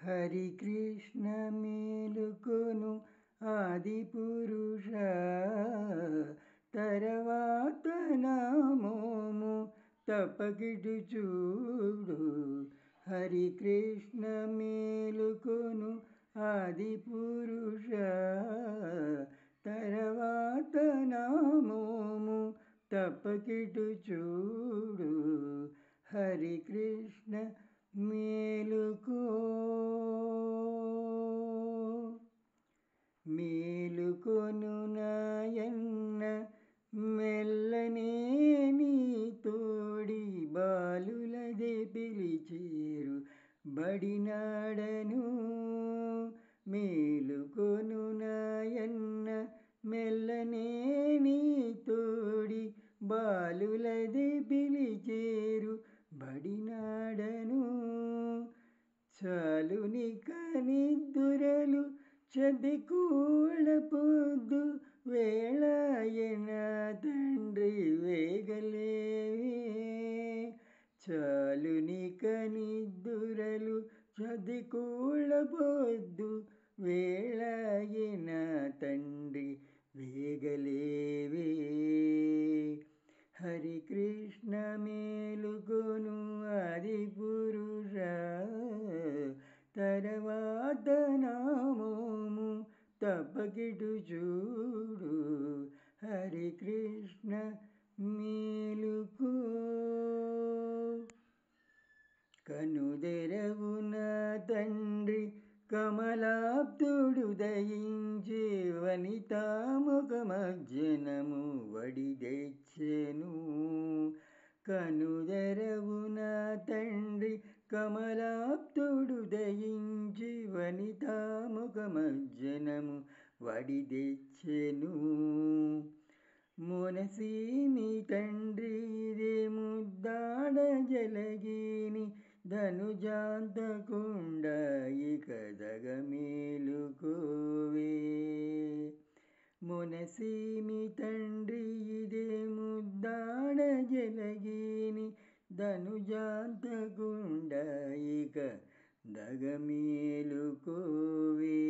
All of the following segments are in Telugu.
హరి కృష్ణ మేలుకొను ఆది పురుష తర్వాత నామోము తప్పకిటు చూడు. హరి కృష్ణ మేలుకొను ఆది పురుష తర్వాత నామోము తప్పకిటు చూడు. హరి కృష్ణ మేలుకో మేలుకొను నాయన్న మెల్లనే నీ తోడి బాలులదే పిలిచేరు బడినాడను. మేలుకొను నాయన్న మెల్లనే నీ తోడి బాలులదే పిలిచేరు బడినాడను. చాలునిక నిద్దురలు చదికూళ్ళ పొద్దు వేళాయన తండ్రి వేగలేవే. చాలునిక నిద్దురలు చదికూళ్ళ పొద్దు వేళాయన తండ్రి వేగలేవే. హరి కృష్ణ మేలుకొను ఆది పురుష తర్వాత నామోము తప్పకిటు చూడు. హరి కృష్ణ మేలుకో కనుదెరవు నా తండ్రి కమలాప్తుడు దయించి వనితాముఖమజ్జనము వడి తెచ్చెను. కనుదెరవు నా తండ్రి కమలాప్తుడు దయించి వనితాముఖమజ్జనము వడి తెచ్చెను. మునసీమి తండ్రి ఇదే ముద్దాడ జలగిని ధనుజాంతకుండ ఇక దగమేలుకోవే. మునసీమి తండ్రి ఇదే ముద్దాడ జలగిని ధనుజాంతకుండ ఇక దగమేలుకోవే.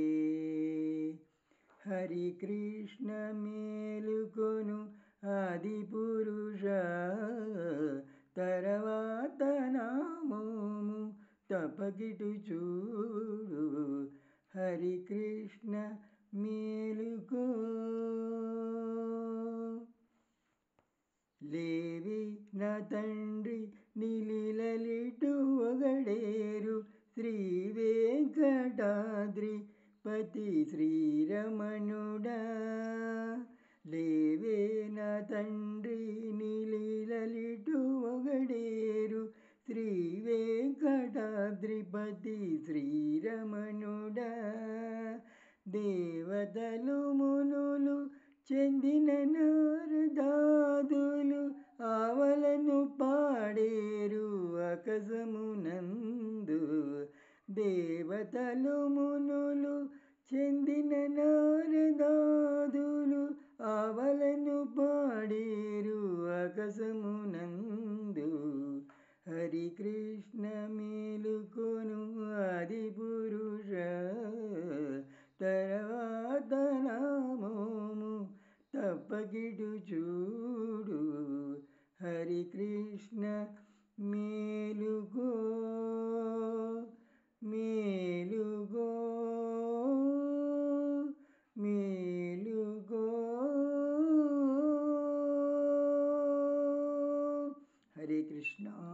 హరి కృష్ణ మేలుకొను ఆది పురుష తర్వాత నామోము తప్పకిటు చూడు. హరి కృష్ణ మేలుకో లేవి నా తండ్రి నిలిలలిటు ఒగడేరు శ్రీ వెంకటాద్రి పతి శ్రీరమణుడా. లేవే నా తండ్రి నిలిలలిటు ఒగడేరు శ్రీ వెంకటాద్రిపతి శ్రీరమణుడా. దేవతలు మునులు చెందిన నారదాదులు ఆవలను పాడేరు అకసమునందు. దేవతలు మునులు చెందిన నారదాదులు ఆవలను పాడేరు అకసమునందు. హరి కృష్ణ మేలుకొను ఆది పురుష తర్వాత నామోము తప్పకిటు చూడు. హరి కృష్ణ మేలుకో మేలుకో మేలుకో. హరే కృష్ణ.